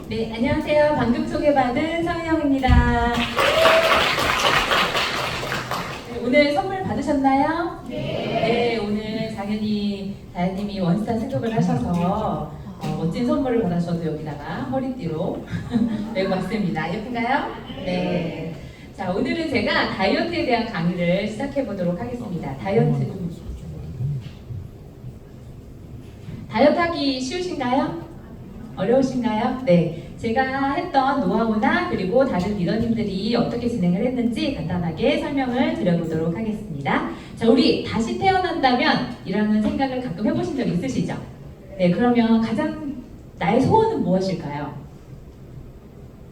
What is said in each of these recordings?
네, 안녕하세요. 방금 소개받은 서은영입니다. 네, 오늘 선물 받으셨나요? 네, 오늘 당연히 다현님이 원스타 승급을 하셔서 멋진 선물을 받으셔도 여기다가 허리띠로 메고 왔습니다. 예쁜가요? 네. 자, 오늘은 제가 다이어트에 대한 강의를 시작해 보도록 하겠습니다. 다이어트 하기 쉬우신가요? 어려우신가요? 네. 제가 했던 노하우나 그리고 다른 리더님들이 어떻게 진행을 했는지 간단하게 설명을 드려보도록 하겠습니다. 자, 우리 다시 태어난다면 이라는 생각을 가끔 해보신 적 있으시죠? 네, 그러면 가장 나의 소원은 무엇일까요?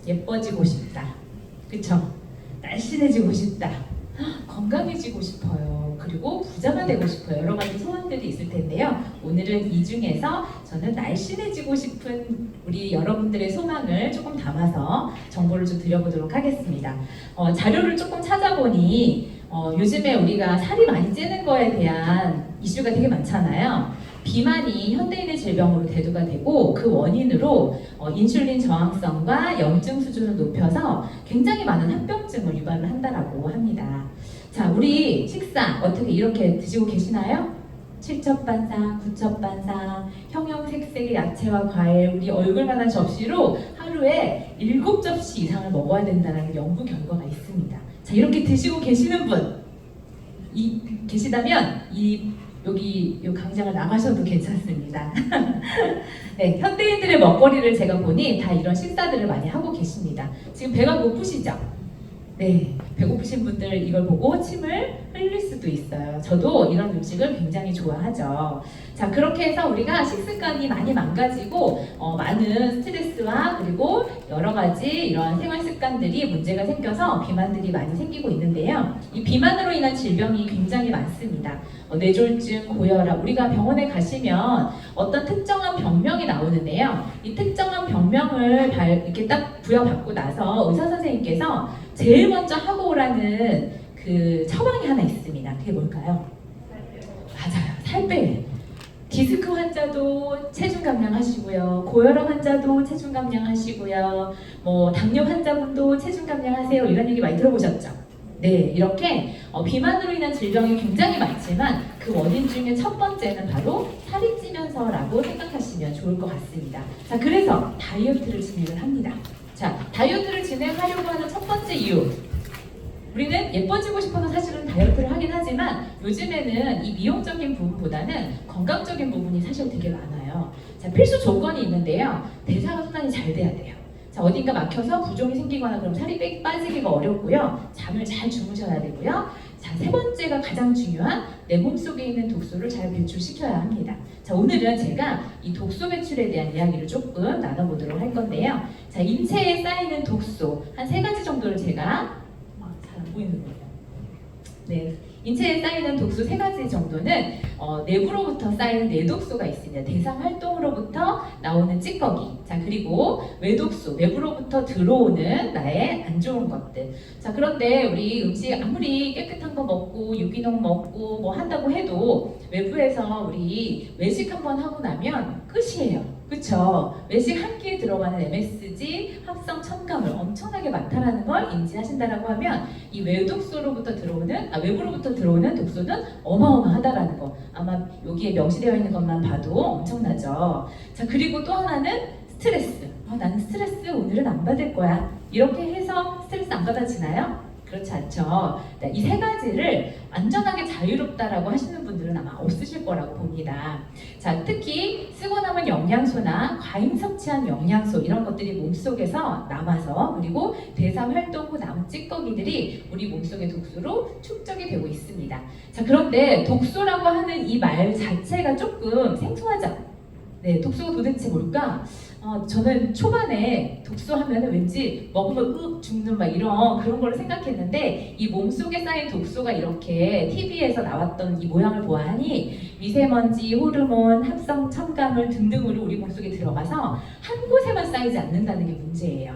예뻐지고 싶다. 그쵸? 날씬해지고 싶다. 건강해지고 싶어요. 그리고 부자가 되고 싶어요. 여러 가지 소원들이 있을 텐데요. 오늘은 이 중에서 저는 날씬해지고 싶은 우리 여러분들의 소망을 조금 담아서 정보를 좀 드려보도록 하겠습니다. 자료를 조금 찾아보니 요즘에 우리가 살이 많이 찌는 거에 대한 이슈가 되게 많잖아요. 비만이 현대인의 질병으로 대두가 되고 그 원인으로 인슐린 저항성과 염증 수준을 높여서 굉장히 많은 합병증을 유발을 한다라고 합니다. 자, 우리 식사 어떻게 이렇게 드시고 계시나요? 7첩반상, 9첩반상, 형형색색의 야채와 과일, 우리 얼굴만한 접시로 하루에 7접시 이상을 먹어야 된다는 연구 결과가 있습니다. 자, 이렇게 드시고 계시는 분 계시다면 여기 이 강장을 나가셔도 괜찮습니다. 네, 현대인들의 먹거리를 제가 보니 다 이런 식사들을 많이 하고 계십니다. 지금 배가 고프시죠? 네, 배고프신 분들 이걸 보고 침을 흘릴 수도 있어요. 저도 이런 음식을 굉장히 좋아하죠. 자, 그렇게 해서 우리가 식습관이 많이 망가지고 많은 스트레스와 그리고 여러 가지 이런 생활 습관들이 문제가 생겨서 비만들이 많이 생기고 있는데요. 이 비만으로 인한 질병이 굉장히 많습니다. 뇌졸중, 고혈압, 우리가 병원에 가시면 어떤 특정한 병명이 나오는데요. 이 특정한 병명을 이렇게 딱 부여받고 나서 의사 선생님께서 제일 먼저 하고 오라는 그 처방이 하나 있습니다. 그게 뭘까요? 맞아요. 살 빼. 디스크 환자도 체중 감량하시고요. 고혈압 환자도 체중 감량하시고요. 당뇨 환자분도 체중 감량하세요. 이런 얘기 많이 들어보셨죠? 네, 이렇게 비만으로 인한 질병이 굉장히 많지만 그 원인 중에 첫 번째는 바로 살이 찌면서라고 생각하시면 좋을 것 같습니다. 자, 그래서 다이어트를 진행을 합니다. 자, 다이어트를 진행하려고 하는 첫 번째 이유. 우리는 예뻐지고 싶어서 사실은 다이어트를 하긴 하지만 요즘에는 이 미용적인 부분보다는 건강적인 부분이 사실 되게 많아요. 자, 필수 조건이 있는데요. 대사가 순환이 잘 돼야 돼요. 자, 어딘가 막혀서 부종이 생기거나 그럼 살이 빠지기가 어렵고요. 잠을 잘 주무셔야 되고요. 자, 세 번째가 가장 중요한 내 몸속에 있는 독소를 잘 배출시켜야 합니다. 자, 오늘은 제가 이 독소 배출에 대한 이야기를 조금 나눠보도록 할 건데요. 자, 인체에 쌓이는 독소 한 3가지 정도를 제가 잘 안 보이는 거예요. 네, 인체에 쌓이는 독소 3가지 정도는 내부로부터 쌓이는 내독소가 있습니다. 대상 활동으로부터 나오는 찌꺼기. 자, 그리고 외독소, 외부로부터 들어오는 나의 안 좋은 것들. 자, 그런데 우리 음식 아무리 깨끗한 거 먹고 유기농 먹고 뭐 한다고 해도 외부에서 우리 외식 한번 하고 나면 끝이에요. 그쵸? 외식 한 끼에 들어가는 MSG, 합성 첨가물 엄청나게 많다라는 걸 인지하신다라고 하면 이 외독소로부터 들어오는, 외부로부터 들어오는 독소는 어마어마하다라는 거. 아마 여기에 명시되어 있는 것만 봐도 엄청나죠. 자, 그리고 또 하나는 스트레스. 나는 스트레스 오늘은 안 받을 거야. 이렇게 해서 스트레스 안 받아지나요? 그렇지 않죠. 이 3가지를 완전하게 자유롭다라고 하시는 분들은 아마 없으실 거라고 봅니다. 자, 특히 쓰고 남은 영양소나 과잉 섭취한 영양소 이런 것들이 몸속에서 남아서 그리고 대사 활동 후 남은 찌꺼기들이 우리 몸속의 독소로 축적이 되고 있습니다. 자, 그런데 독소라고 하는 이 말 자체가 조금 생소하죠? 네, 독소가 도대체 뭘까? 저는 초반에 독소 하면 왠지 먹으면 죽는 막 이런 그런 걸 생각했는데 이 몸속에 쌓인 독소가 이렇게 TV에서 나왔던 이 모양을 보아하니 미세먼지, 호르몬, 합성 첨가물 등등으로 우리 몸속에 들어가서 한 곳에만 쌓이지 않는다는 게 문제예요.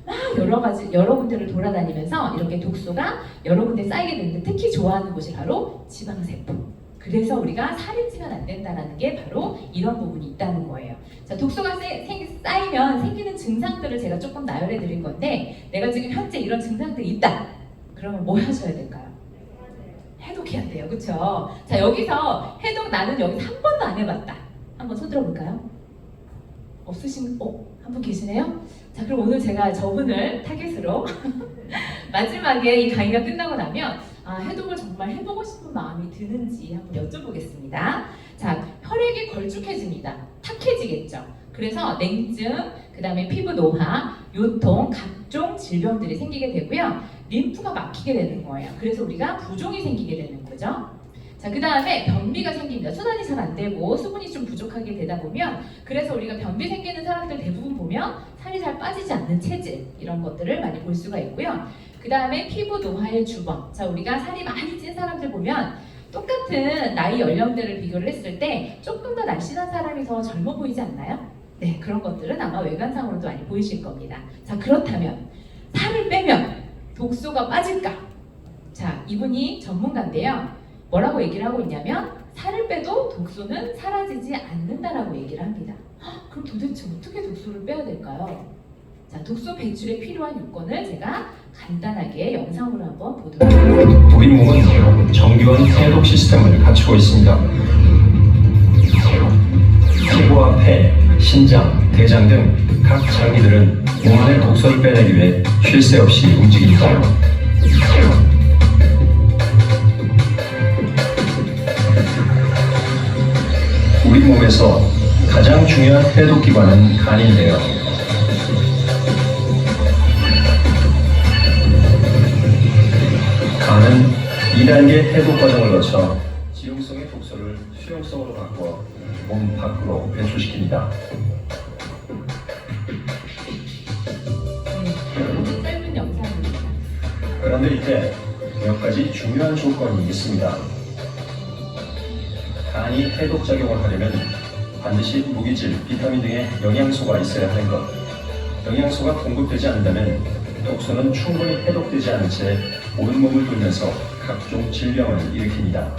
막 여러 가지 여러 군데를 돌아다니면서 이렇게 독소가 여러 군데 쌓이게 되는데 특히 좋아하는 곳이 바로 지방세포. 그래서 우리가 살이 찌면 안 된다는 게 바로 이런 부분이 있다는 거예요. 자, 독소가 쌓이면 생기는 증상들을 제가 조금 나열해 드린 건데 내가 지금 현재 이런 증상들이 있다. 그러면 뭐 하셔야 될까요? 해독해야 돼요. 그렇죠? 자, 여기서 해독 나는 여기서 한 번도 안 해봤다. 한번 손 들어볼까요? 한 분 계시네요? 자, 그럼 오늘 제가 저분을 타겟으로 마지막에 이 강의가 끝나고 나면 해독을 정말 해보고 싶은 마음이 드는지 한번 여쭤보겠습니다. 자, 혈액이 걸쭉해집니다. 탁해지겠죠. 그래서 냉증, 그 다음에 피부 노화, 요통, 각종 질병들이 생기게 되고요. 림프가 막히게 되는 거예요. 그래서 우리가 부종이 생기게 되는 거죠. 자, 그 다음에 변비가 생깁니다. 순환이 잘 안 되고 수분이 좀 부족하게 되다 보면 그래서 우리가 변비 생기는 사람들 대부분 보면 살이 잘 빠지지 않는 체질 이런 것들을 많이 볼 수가 있고요. 그 다음에 피부 노화의 주범. 자, 우리가 살이 많이 찐 사람들 보면 똑같은 나이 연령대를 비교를 했을 때 조금 더 날씬한 사람이 더 젊어 보이지 않나요? 네, 그런 것들은 아마 외관상으로도 많이 보이실 겁니다. 자, 그렇다면 살을 빼면 독소가 빠질까? 자, 이분이 전문가인데요. 뭐라고 얘기를 하고 있냐면 살을 빼도 독소는 사라지지 않는다라고 얘기를 합니다. 그럼 도대체 어떻게 독소를 빼야 될까요? 자, 독소 배출에 필요한 요건을 제가 간단하게 영상으로 한번 보도록 하겠습니다. 우리 몸은 정교한 해독 시스템을 갖추고 있습니다. 피부와 폐, 신장, 대장 등 각 장기들은 몸 안의 독소를 빼내기 위해 쉴 새 없이 움직입니다. 우리 몸에서 가장 중요한 해독 기관은 간인데요. 간은 2단계 해독 과정을 거쳐 지용성의 독소를 수용성으로 바꿔 몸 밖으로 배출시킵니다. 아주 짧은 영상입니다. 그런데 이때 몇 가지 중요한 조건이 있습니다. 간이 해독 작용을 하려면 반드시 무기질, 비타민 등의 영양소가 있어야 하는 것. 영양소가 공급되지 않는다면 독소는 충분히 해독되지 않은 채 온몸을 돌면서 각종 질병을 일으킵니다.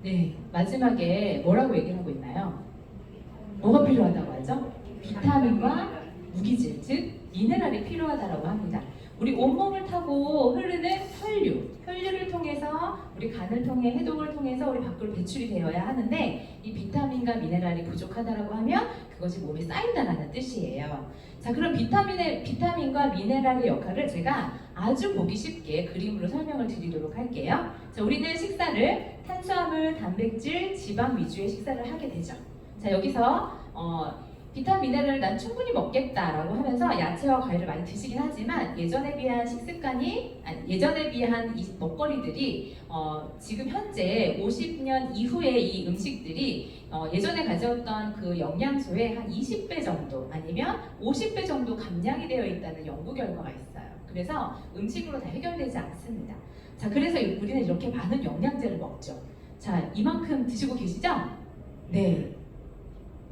네, 마지막에 뭐라고 얘기를 하고 있나요? 뭐가 필요하다고 하죠? 비타민과 무기질, 즉 미네랄이 필요하다고 합니다. 우리 온몸을 타고 흐르는 혈류를 통해서 우리 간을 통해 해독을 통해서 우리 밖으로 배출이 되어야 하는데 이 비타민과 미네랄이 부족하다라고 하면 그것이 몸에 쌓인다는 뜻이에요. 자, 그럼 비타민과 미네랄의 역할을 제가 아주 보기 쉽게 그림으로 설명을 드리도록 할게요. 자, 우리는 식사를 탄수화물, 단백질, 지방 위주의 식사를 하게 되죠. 자, 여기서 비타민 미네랄을 난 충분히 먹겠다라고 하면서 야채와 과일을 많이 드시긴 하지만 예전에 비한 예전에 비한 이 먹거리들이 지금 현재 50년 이후에 이 음식들이 예전에 가졌던 그 영양소의 한 20배 정도 아니면 50배 정도 감량이 되어 있다는 연구 결과가 있어요. 그래서 음식으로 다 해결되지 않습니다. 자, 그래서 우리는 이렇게 많은 영양제를 먹죠. 자, 이만큼 드시고 계시죠? 네.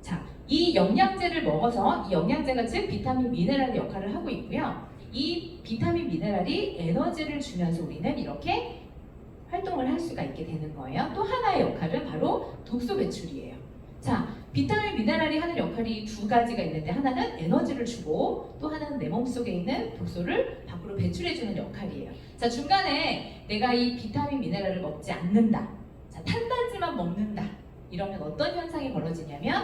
자, 이 영양제를 먹어서 이 영양제가 즉 비타민 미네랄의 역할을 하고 있고요. 이 비타민 미네랄이 에너지를 주면서 우리는 이렇게 활동을 할 수가 있게 되는 거예요. 또 하나의 역할은 바로 독소 배출이에요. 자, 비타민 미네랄이 하는 역할이 두 가지가 있는데 하나는 에너지를 주고 또 하나는 내 몸속에 있는 독소를 밖으로 배출해주는 역할이에요. 자, 중간에 내가 이 비타민 미네랄을 먹지 않는다. 자, 탄단지만 먹는다. 이러면 어떤 현상이 벌어지냐면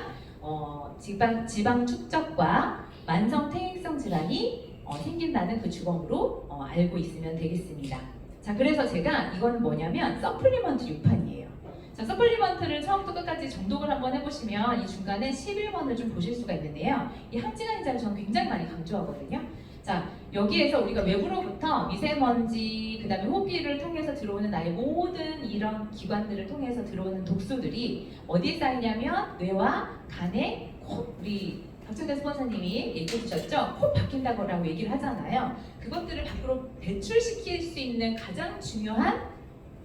지방 축적과 만성 퇴행성 질환이 생긴다는 그 주범으로 알고 있으면 되겠습니다. 자, 그래서 제가 이거는 뭐냐면 서플리먼트 6판이에요. 자, 서플리먼트를 처음부터 끝까지 정독을 한번 해보시면 이 중간에 11번을 좀 보실 수가 있는데요. 이 항진화인자를 저는 굉장히 많이 강조하거든요. 자, 여기에서 우리가 외부로부터 미세먼지, 그 다음에 호흡기를 통해서 들어오는 나의 모든 이런 기관들을 통해서 들어오는 독소들이 어디에 쌓이냐면 뇌와 간에 우리 박정대 스폰서님이 얘기해 주셨죠? 코 박힌다고 얘기를 하잖아요. 그것들을 밖으로 배출시킬 수 있는 가장 중요한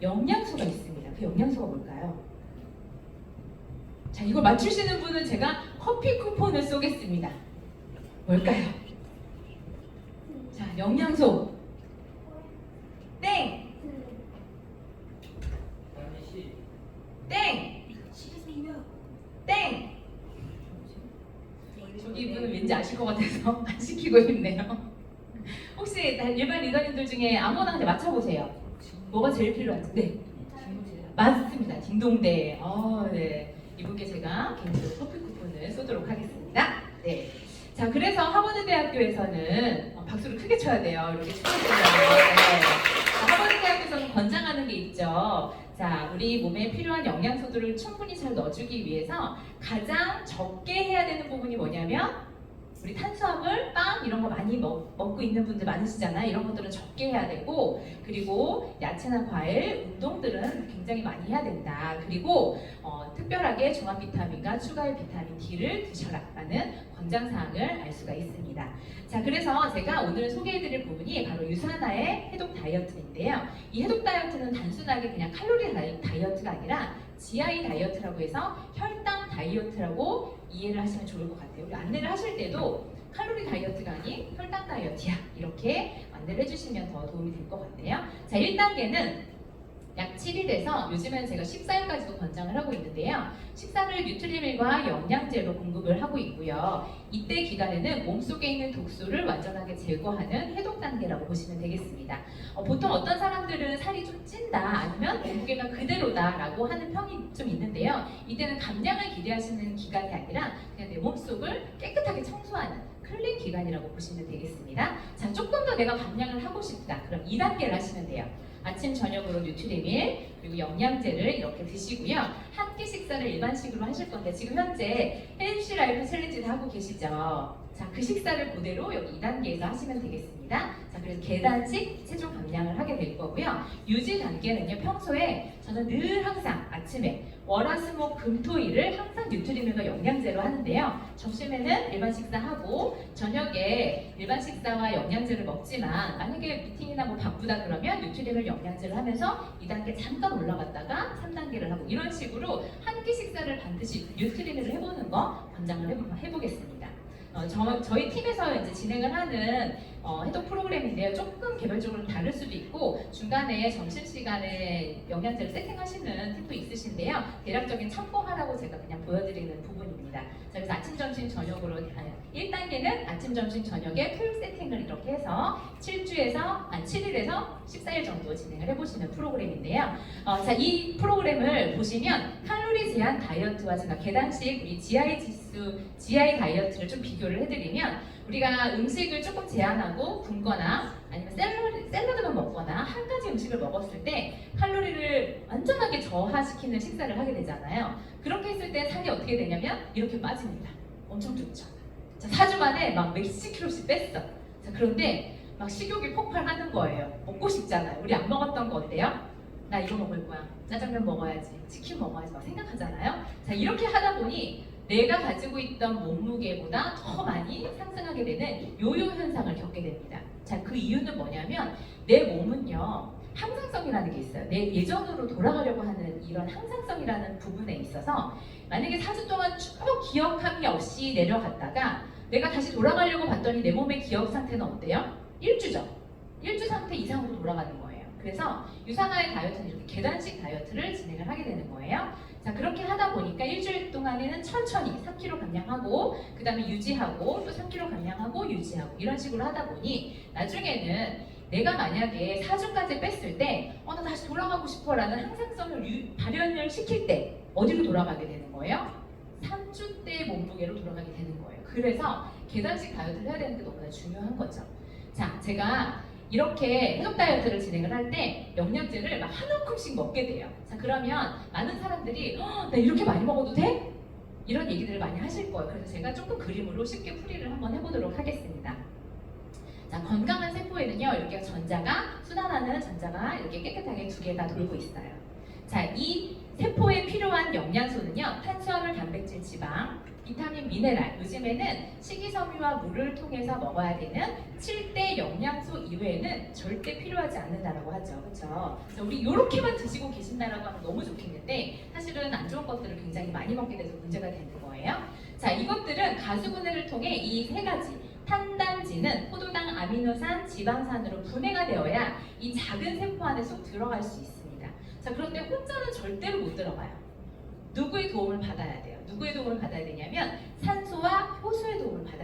영양소가 있습니다. 그 영양소가 뭘까요? 자, 이걸 맞추시는 분은 제가 커피 쿠폰을 쏘겠습니다. 뭘까요? 자, 영양소. 땡! 여기 분은 왠지 아실 것 같아서 안 시키고 있네요. 혹시 일반 리더님들 중에 아무거나 한테 맞춰보세요. 뭐가 제일 필요한지. 네. 맞습니다. 딩동대. 네. 이분께 제가 개인적으로 커피 쿠폰을 쏘도록 하겠습니다. 네. 자, 그래서 하버드대학교에서는 박수를 크게 쳐야 돼요. 이렇게 축하드려요. 네. 하버드대학교에서는 권장하는 게 있죠. 자, 우리 몸에 필요한 영양소들을 충분히 잘 넣어주기 위해서 가장 적게 해야 되는 부분이 뭐냐면 우리 탄수화물, 빵 이런 거 많이 먹고 있는 분들 많으시잖아요. 이런 것들은 적게 해야 되고, 그리고 야채나 과일, 운동들은 굉장히 많이 해야 된다. 그리고 특별하게 종합 비타민과 추가의 비타민 D를 드셔라라는 권장사항을 알 수가 있습니다. 자, 그래서 제가 오늘 소개해드릴 부분이 바로 유산화의 해독 다이어트인데요. 이 해독 다이어트는 단순하게 그냥 칼로리 다이어트가 아니라 GI 다이어트라고 해서 혈당 다이어트라고 이해를 하시면 좋을 것 같아요. 우리 안내를 하실 때도 칼로리 다이어트가 아닌 혈당 다이어트야 이렇게 안내를 해주시면 더 도움이 될 것 같네요. 자, 1단계는 약 7일에서 요즘은 제가 14일까지도 권장을 하고 있는데요. 식사를 뉴트리밀과 영양제로 공급을 하고 있고요. 이때 기간에는 몸속에 있는 독소를 완전하게 제거하는 해독 단계라고 보시면 되겠습니다. 보통 어떤 사람들은 살이 좀 찐다 아니면 몸무게가 그대로다 라고 하는 평이 좀 있는데요. 이때는 감량을 기대하시는 기간이 아니라 그냥 내 몸속을 깨끗하게 청소하는 클린 기간이라고 보시면 되겠습니다. 자, 조금 더 내가 감량을 하고 싶다. 그럼 2단계를 하시면 돼요. 아침 저녁으로 뉴트리밀 그리고 영양제를 이렇게 드시고요. 한 끼 식사를 일반식으로 하실 건데 지금 현재 헬시 라이프 챌린지도 하고 계시죠. 자, 그 식사를 그대로 여기 2단계에서 하시면 되겠습니다. 자, 그래서 계단식 체중 감량을 하게 될 거고요. 유지 단계는요. 평소에 저는 늘 항상 아침에 월화수목금토일을 항상 뉴트리밀과 영양제로 하는데요. 점심에는 일반 식사하고 저녁에 일반 식사와 영양제를 먹지만 만약에 미팅이나 뭐 바쁘다 그러면 뉴트리밀 영양제를 하면서 2단계 잠깐 올라갔다가 3단계를 하고 이런 식으로 한 끼 식사를 반드시 뉴트리밀을 해보는 거 권장을 해보겠습니다. 저희 팀에서 이제 진행을 하는 해독 프로그램인데요. 조금 개별적으로 다를 수도 있고 중간에 점심시간에 영양제를 세팅하시는 팀도 있으신데요. 대략적인 참고하라고 제가 그냥 보여드리는 부분입니다. 자, 그래서 아침, 점심, 저녁으로 1단계는 아침, 점심, 저녁에 토요 세팅을 이렇게 해서 7일에서 14일 정도 진행을 해보시는 프로그램인데요. 자, 이 프로그램을 보시면 칼로리 제한 다이어트와 제가 계단식 우리 GI 다이어트를 좀 비교를 해드리면 우리가 음식을 조금 제한하고 굶거나 아니면 샐러드만 먹거나 한 가지 음식을 먹었을 때 칼로리를 완전하게 저하시키는 식사를 하게 되잖아요. 그렇게 했을 때 살이 어떻게 되냐면 이렇게 빠집니다. 엄청 좋죠. 자, 4주 만에 막 몇십 킬로씩 뺐어. 자, 그런데 막 식욕이 폭발하는 거예요. 먹고 싶잖아요. 우리 안 먹었던 거 어때요? 나 이거 먹을 거야. 짜장면 먹어야지. 치킨 먹어야지. 막 생각하잖아요. 자, 이렇게 하다 보니 내가 가지고 있던 몸무게보다 더 많이 상승하게 되는 요요 현상을 겪게 됩니다. 자, 그 이유는 뭐냐면 내 몸은요 항상성이라는 게 있어요. 내 예전으로 돌아가려고 하는 이런 항상성이라는 부분에 있어서 만약에 4주 동안 쭉 기억함이 없이 내려갔다가 내가 다시 돌아가려고 봤더니 내 몸의 기억 상태는 어때요? 1주죠. 1주 상태 이상으로 돌아가는 거예요. 그래서 유산화의 다이어트는 이렇게 계단식 다이어트를 진행을 하게 되는 거예요. 자, 그렇게 하다 보니까 일주일 동안에는 천천히 3kg 감량하고 그 다음에 유지하고 또 3kg 감량하고 유지하고 이런 식으로 하다 보니 나중에는 내가 만약에 4주까지 뺐을 때 나 다시 돌아가고 싶어 라는 항상성을 발현을 시킬 때 어디로 돌아가게 되는 거예요? 3주 때 몸무게로 돌아가게 되는 거예요. 그래서 계단식 다이어트를 해야 되는 게 너무나 중요한 거죠. 자, 제가 이렇게 해독 다이어트를 진행을 할 때 영양제를 막 한 움큼씩 먹게 돼요. 자, 그러면 많은 사람들이 나 이렇게 많이 먹어도 돼? 이런 얘기들을 많이 하실 거예요. 그래서 제가 조금 그림으로 쉽게 풀이를 한번 해보도록 하겠습니다. 자, 건강한 세포에는요 이렇게 순환하는 전자가 이렇게 깨끗하게 2개가 돌고 있어요. 자, 이 세포에 필요한 영양소는요 탄수화물, 단백질, 지방, 비타민, 미네랄, 요즘에는 식이섬유와 물을 통해서 먹어야 되는 7대 영양소 이외에는 절대 필요하지 않는다라고 하죠. 그렇죠? 우리 이렇게만 드시고 계신다라고 하면 너무 좋겠는데 사실은 안 좋은 것들을 굉장히 많이 먹게 돼서 문제가 되는 거예요. 자, 이것들은 가수분해를 통해 이 3가지 탄단지는 포도당, 아미노산, 지방산으로 분해가 되어야 이 작은 세포 안에 쏙 들어갈 수 있습니다. 자, 그런데 혼자는 절대로 못 들어가요. 누구의 도움을 받아야 돼요? 누구의 도움을 받아야 되냐면 산소와 효소의 도움을 받아야 돼요.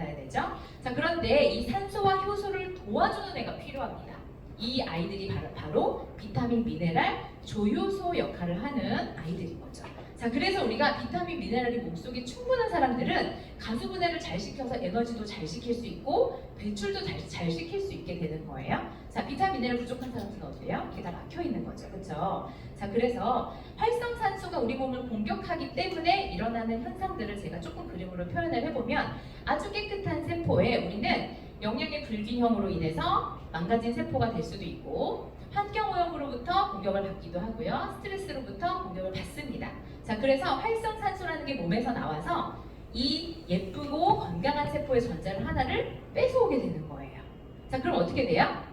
이 아이들이 바로 비타민, 미네랄, 조효소 역할을 하는 아이들인 거죠. 자, 그래서 우리가 비타민, 미네랄이 몸속에 충분한 사람들은 가수 분해를 잘 시켜서 에너지도 잘 시킬 수 있고 배출도 잘 시킬 수 있게 되는 거예요. 자, 비타민, 미네랄 부족한 사람들은 어때요? 이게 다 막혀 있는 거죠. 그렇죠? 자, 그래서 활성산소가 우리 몸을 공격하기 때문에 일어나는 현상들을 제가 조금 그림으로 표현을 해보면 아주 깨끗한 세포에 우리는 영양의 불균형으로 인해서 망가진 세포가 될 수도 있고 환경오염으로부터 공격을 받기도 하고요. 스트레스로부터 공격을 받습니다. 자, 그래서 활성산소라는 게 몸에서 나와서 이 예쁘고 건강한 세포의 전자를 하나를 뺏어오게 되는 거예요. 자, 그럼 어떻게 돼요?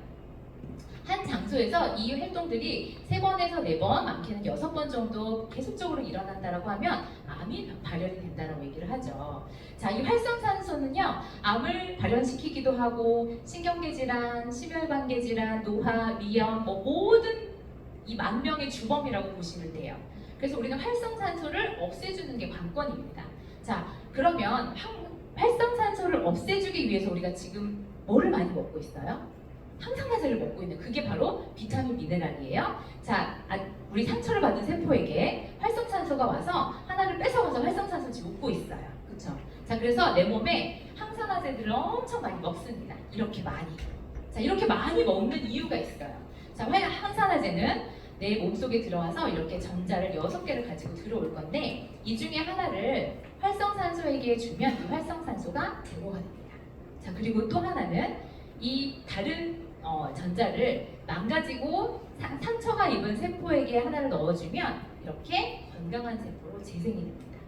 한 장소에서 이 활동들이 3번에서 4번, 많게는 6번 정도 계속적으로 일어난다라고 하면 암이 발현이 된다라고 얘기를 하죠. 자, 이 활성산소는요, 암을 발현시키기도 하고 신경계 질환, 심혈관계 질환, 노화, 위염, 모든 이 만병의 주범이라고 보시면 돼요. 그래서 우리가 활성산소를 없애주는 게 관건입니다. 자, 그러면 활성산소를 없애주기 위해서 우리가 지금 뭐를 많이 먹고 있어요? 항산화제를 먹고 있는 그게 바로 비타민, 미네랄이에요. 자, 우리 상처를 받은 세포에게 활성산소가 와서 하나를 뺏어가서 활성산소 지금 먹고 있어요. 그렇죠? 자, 그래서 내 몸에 항산화제들을 엄청 많이 먹습니다. 이렇게 많이. 자, 이렇게 많이 먹는 이유가 있어요. 자, 항산화제는 내 몸속에 들어와서 이렇게 전자를 6개를 가지고 들어올 건데 이 중에 하나를 활성산소에게 주면 이 활성산소가 제거가 됩니다. 자, 그리고 또 하나는 이 다른 전자를 망가지고 상처가 입은 세포에게 하나를 넣어주면 이렇게 건강한 세포로 재생이 됩니다.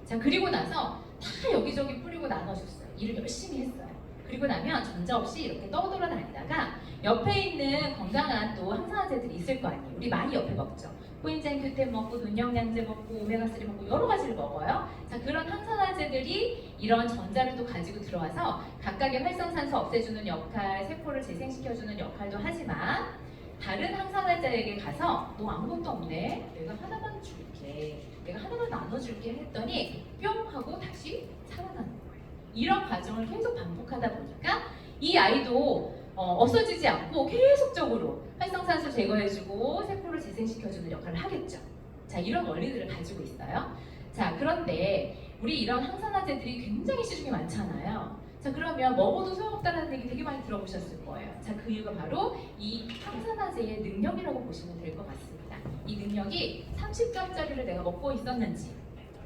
자, 그리고 나서 다 여기저기 뿌리고 나눠줬어요. 일을 열심히 했어요. 그리고 나면 전자 없이 이렇게 떠돌아다니다가 옆에 있는 건강한 또 항산화제들이 있을 거 아니에요. 우리 많이 옆에 먹죠. 코엔자임 Q10 먹고 눈영양제 먹고 오메가3 먹고 여러 가지를 먹어요. 자, 그런 항산화제들이 이런 전자를 또 가지고 들어와서 각각의 활성산소 없애주는 역할, 세포를 재생시켜주는 역할도 하지만 다른 항산화제에게 가서 너 아무것도 없네. 내가 하나만 줄게. 내가 하나만 나눠줄게 했더니 뿅 하고 다시 살아나는 거예요. 이런 과정을 계속 반복하다 보니까 이 아이도 없어지지 않고 계속적으로 활성산소 제거해주고 세포를 재생시켜주는 역할을 하겠죠. 자, 이런 원리들을 가지고 있어요. 자, 그런데 우리 이런 항산화제들이 굉장히 시중에 많잖아요. 자, 그러면 먹어도 소용없다는 얘기 되게 많이 들어보셨을 거예요. 자, 그 이유가 바로 이 항산화제의 능력이라고 보시면 될 것 같습니다. 이 능력이 30점짜리를 내가 먹고 있었는지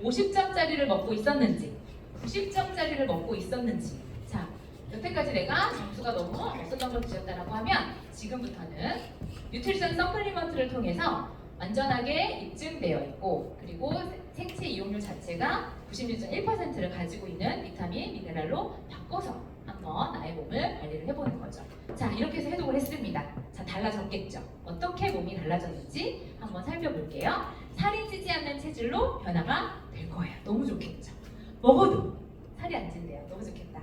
50점짜리를 먹고 있었는지 90점짜리를 먹고 있었는지 자, 여태까지 내가 점수가 너무 없었던 걸 드셨다라고 하면 지금부터는 뉴트리션 서플리먼트를 통해서 완전하게 입증되어 있고 그리고 생체 이용률 자체가 96.1%를 가지고 있는 비타민, 미네랄로 바꿔서 한번 나의 몸을 관리를 해보는 거죠. 자, 이렇게 해서 해독을 했습니다. 자, 달라졌겠죠? 어떻게 몸이 달라졌는지 한번 살펴볼게요. 살이 찌지 않는 체질로 변화가 될 거예요. 너무 좋겠죠? 먹어도 살이 안 찐대요. 너무 좋겠다.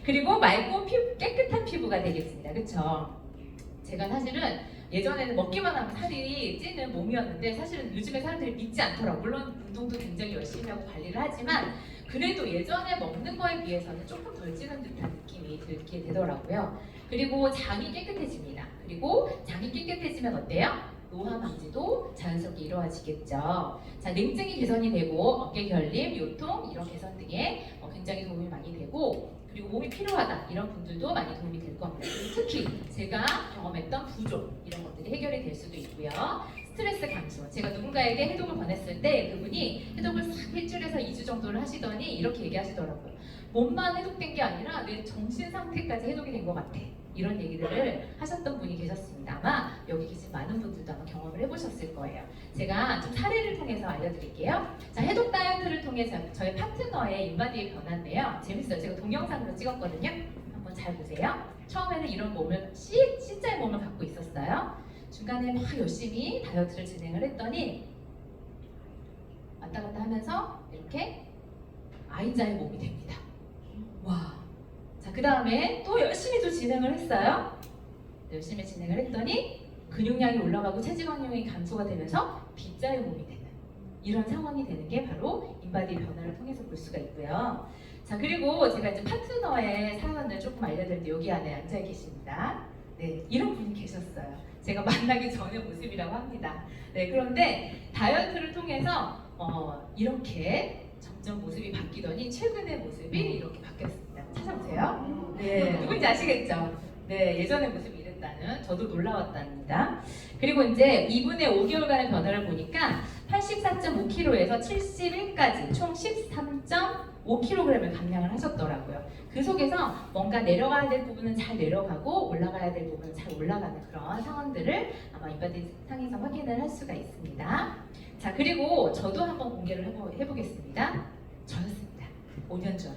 그리고 맑고 깨끗한 피부가 되겠습니다. 그쵸? 제가 사실은 예전에는 먹기만 하면 살이 찌는 몸이었는데 사실은 요즘에 사람들이 믿지 않더라고요. 물론 운동도 굉장히 열심히 하고 관리를 하지만 그래도 예전에 먹는 거에 비해서는 조금 덜 찌는 듯한 느낌이 들게 되더라고요. 그리고 장이 깨끗해집니다. 그리고 장이 깨끗해지면 어때요? 노화 방지도 자연스럽게 이루어지겠죠. 자, 냉증이 개선이 되고 어깨 결림, 요통 이런 개선 등에 굉장히 도움이 많이 되고 그리고 몸이 필요하다 이런 분들도 많이 도움이 될 겁니다. 특히 제가 경험했던 부족 이런 것들이 해결이 될 수도 있고요. 스트레스 감소. 제가 누군가에게 해독을 권했을 때 그분이 해독을 싹 일주일에서 2주 정도를 하시더니 이렇게 얘기하시더라고요. 몸만 해독된 게 아니라 내 정신 상태까지 해독이 된 것 같아. 이런 얘기들을 하셨던 분이 계셨습니다. 아마 여기 계신 많은 분들도 아마 경험을 해보셨을 거예요. 제가 좀 사례를 통해서 알려드릴게요. 자, 해독 다이어트를 통해 저희 파트너의 인바디의 변화인데요. 재밌어요. 제가 동영상으로 찍었거든요. 한번 잘 보세요. 처음에는 이런 몸을, C자의 몸을 갖고 있었어요. 중간에 막 열심히 다이어트를 진행을 했더니 왔다 갔다 하면서 이렇게 I자의 몸이 됩니다. 와. 자, 그 다음에 또 열심히 또 진행을 했어요. 열심히 진행을 했더니 근육량이 올라가고 체지방량이 감소가 되면서 B자의 몸이 되는 이런 상황이 되는 게 바로 인바디 변화를 통해서 볼 수가 있고요. 자, 그리고 제가 이제 파트너의 사연을 조금 알려드릴 때 여기 안에 앉아 계십니다. 네, 이런 분이 계셨어요. 제가 만나기 전의 모습이라고 합니다. 네, 그런데 다이어트를 통해서 이렇게 점점 모습이 바뀌더니 최근의 모습이 이렇게 바뀌었습니다. 찾아보세요. 네, 누군지 아시겠죠? 네, 예전의 모습이 이랬다는 저도 놀라웠답니다. 그리고 이제 이분의 5개월간의 변화를 보니까 84.5kg에서 71까지 총 13.5kg을 감량을 하셨더라고요. 그 속에서 뭔가 내려가야 될 부분은 잘 내려가고 올라가야 될 부분은 잘 올라가는 그런 상황들을 아마 인바디 상에서 확인을 할 수가 있습니다. 자, 그리고 저도 한번 공개를 해보겠습니다. 저였습니다. 5년 전에.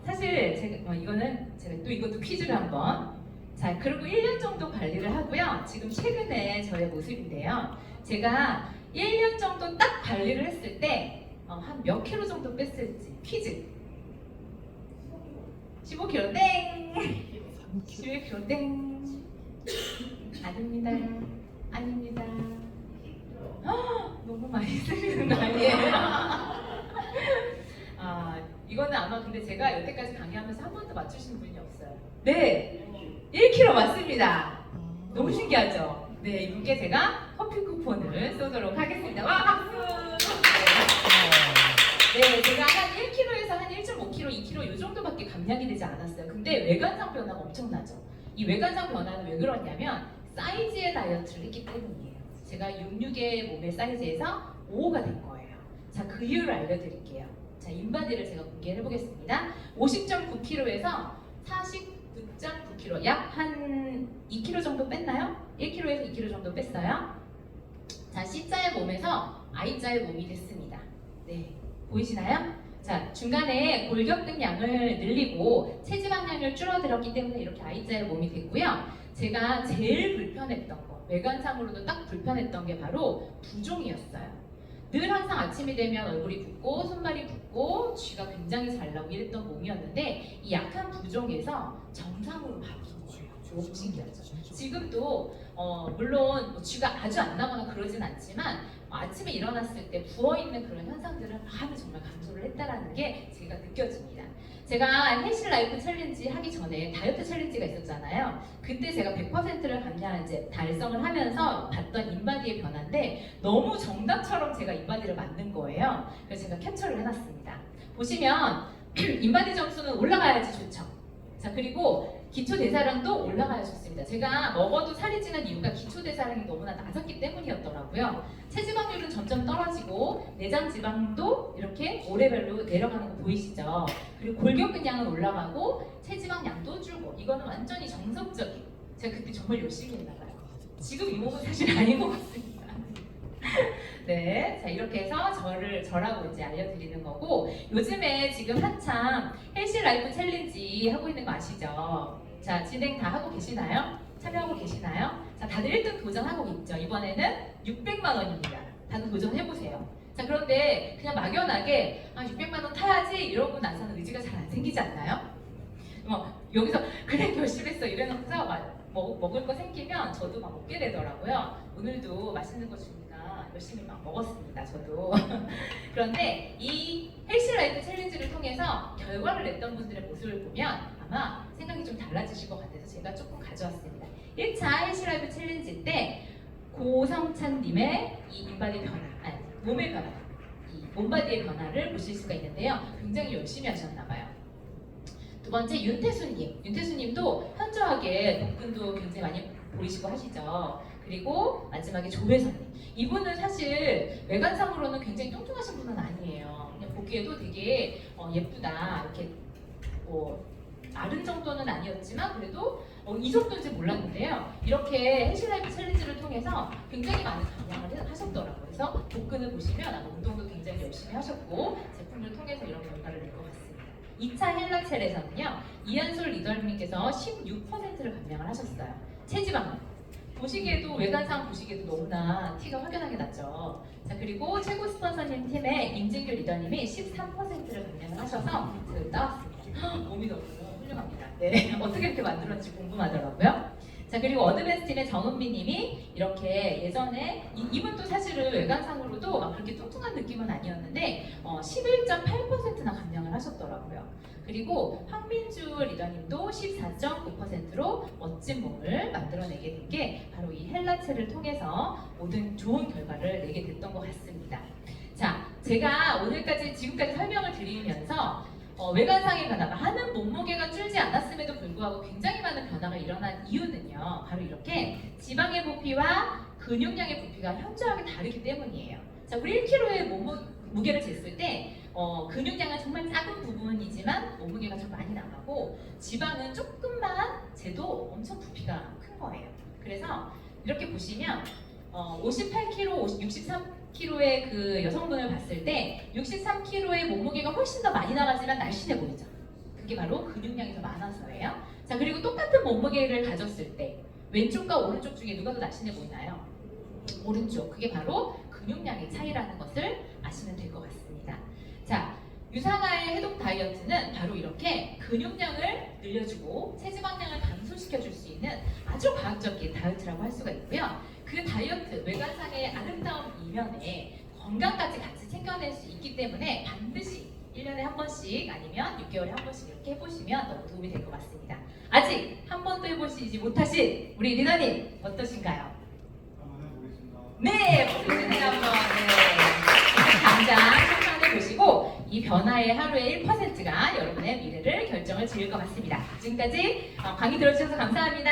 사실 제가 이거는 제가 또 이것도 퀴즈를 한번. 자, 그리고 1년 정도 관리를 하고요. 지금 최근에 저의 모습인데요. 제가 1년 정도 딱 관리를 했을 때 한 몇 킬로 정도 뺐을지 퀴즈. 15kg 땡. 11kg 땡. 아닙니다. 아닙니다. 너무 많이 쓰시는 거 아니에요? 이거는 아마 근데 제가 여태까지 강의하면서 한 번도 맞추신 분이 없어요. 네, 1kg 맞습니다. 너무 신기하죠? 네, 이분께 제가 커피 쿠폰을 쏘도록 하겠습니다. 와, 박수! 네, 제가 한 1kg에서 한 1.5kg, 2kg 이 정도밖에 감량이 되지 않았어요. 근데 외관상 변화가 엄청나죠. 이 외관상 변화는 왜 그러냐면 사이즈의 다이어트를 했기 때문이에요. 제가 66의 몸의 사이즈에서 5가 된 거예요. 자, 그 이유를 알려드릴게요. 자, 인바디를 제가 공개해 보겠습니다. 50.9kg에서 49.9kg, 약 한 2kg 정도 뺐나요? 1kg에서 2kg 정도 뺐어요. 자, C자의 몸에서 I자의 몸이 됐습니다. 네, 보이시나요? 자, 중간에 골격근 양을 늘리고 체지방량을 줄어들었기 때문에 이렇게 I자의 몸이 됐고요. 제가 제일 불편했던 거, 외관상으로도 딱 불편했던 게 바로 부종이었어요. 늘 항상 아침이 되면 얼굴이 붓고 손발이 붓고 쥐가 굉장히 잘 나고 이랬던 몸이었는데 이 약한 부종에서 정상으로 바뀐 거예요. 너무 신기하죠. 지금도 물론 뭐 쥐가 아주 안 나거나 그러진 않지만 아침에 일어났을 때 부어있는 그런 현상들을 많이 정말 감소를 했다는 게 제가 느껴집니다. 제가 헬시 라이프 챌린지 하기 전에 다이어트 챌린지가 있었잖아요. 그때 제가 100%를 감량 이제 달성을 하면서 봤던 인바디의 변화인데 너무 정답처럼 제가 인바디를 만든 거예요. 그래서 제가 캡처를 해놨습니다. 보시면 인바디 점수는 올라가야지 좋죠. 자, 그리고 기초대사량도 올라가야 좋습니다. 제가 먹어도 살이 찌는 이유가 기초대사량이 너무나 낮았기 때문이었더라고요. 체지방률은 점점 떨어지고 내장 지방도 이렇게 올해별로 내려가는 거 보이시죠? 그리고 골격근 양은 올라가고 체지방 양도 줄고 이거는 완전히 정석적인, 제가 그때 정말 열심히 했나봐요. 지금 이 몸은 사실 아닌 것 같습니다. 네, 자, 이렇게 해서 저라고 이제 알려드리는 거고, 요즘에 지금 한참 헬시 라이프 챌린지 하고 있는 거 아시죠? 자, 진행 다 하고 계시나요? 참여하고 계시나요? 자, 다들 1등 도전하고 있죠? 이번에는 600만 원입니다. 다들 도전해보세요. 자, 그런데 그냥 막연하게 600만 원 타야지 이러고 나서는 의지가 잘 안 생기지 않나요? 여기서 그래 결심했어 이래놓고서 먹을 거 생기면 저도 막 먹게 되더라고요. 오늘도 맛있는 거 주니까 열심히 막 먹었습니다. 저도. 그런데 이 헬시 라이프 챌린지를 통해서 결과를 냈던 분들의 모습을 보면 아마 생각이 좀 달라지실 것 같아서 제가 조금 가져왔습니다. 1차 헬시 라이프 챌린지 때 고성찬님의 이 인바디 변화, 몸의 변화, 이 몸바디의 변화를 보실 수가 있는데요. 굉장히 열심히 하셨나봐요. 두 번째 윤태수님, 윤태수님도 현저하게 복근도 굉장히 많이 보이시고 하시죠. 그리고 마지막에 조배선님, 이분은 사실 외관상으로는 굉장히 뚱뚱하신 분은 아니에요. 그냥 보기에도 되게 예쁘다 이렇게 마른 정도는 아니었지만 그래도 이 정도인지 몰랐는데요. 이렇게 헬시라이프 챌린지를 통해서 굉장히 많은 감량을 하셨더라고요. 그래서 복근을 보시면 아마 운동도 굉장히 열심히 하셨고 제품을 통해서 이런 결과를 낼 것 같습니다. 2차 헬라첼에서는요, 이한솔 리더님께서 16%를 감량을 하셨어요. 체지방률. 보시기에도 외관상 보시기에도 너무나 티가 확연하게 나죠. 자, 그리고 최고 스폰서님 팀의 임진규 리더님이 13%를 감량을 하셔서 제가 따왔습니다. 몸이 너무 훌륭합니다. 네, 어떻게 이렇게 만들었는지 궁금하더라고요. 자, 그리고 어드밴스팀의 정은미 님이 이렇게 예전에 이분도 사실은 외관상으로도 막 그렇게 뚱뚱한 느낌은 아니었는데 11.8%나 감량을 하셨더라고요. 그리고 황민주 리더님도 14.9%로 멋진 몸을 만들어내게 된 게 바로 이 헬라체를 통해서 모든 좋은 결과를 내게 됐던 것 같습니다. 자, 제가 오늘까지 지금까지 설명을 드리면서 외관상의 변화, 많은 몸무게가 줄지 않았음에도 불구하고 굉장히 많은 변화가 일어난 이유는요, 바로 이렇게 지방의 부피와 근육량의 부피가 현저하게 다르기 때문이에요. 자, 우리 1kg의 무게를 쟀을 때 근육량은 정말 작은 부분이지만 몸무게가 좀 많이 나가고 지방은 조금만 재도 엄청 부피가 큰 거예요. 그래서 이렇게 보시면 58kg, 63kg의 그 여성분을 봤을 때 63kg의 몸무게가 훨씬 더 많이 나가지만 날씬해 보이죠. 그게 바로 근육량이 더 많아서예요. 자, 그리고 똑같은 몸무게를 가졌을 때 왼쪽과 오른쪽 중에 누가 더 날씬해 보이나요? 오른쪽. 그게 바로 근육량의 차이라는 것을 아시면 될 것 같습니다. 자, 유상아의 해독 다이어트는 바로 이렇게 근육량을 늘려주고 체지방량을 감소시켜 줄 수 있는 아주 과학적인 다이어트라고 할 수가 있고요. 그 다이어트, 외관상의 아름다운 이면에 건강까지 같이 챙겨낼 수 있기 때문에 반드시 1년에 한 번씩 아니면 6개월에 한 번씩 이렇게 해보시면 너무 도움이 될 것 같습니다. 아직 한 번도 해보시지 못하신 우리 리더님 어떠신가요? 한번 해보겠습니다. 네, 보시면 한번 당장 상상해 보시고 이 변화의 하루의 1%가 여러분의 미래를 결정을 지을 것 같습니다. 지금까지 강의 들어주셔서 감사합니다.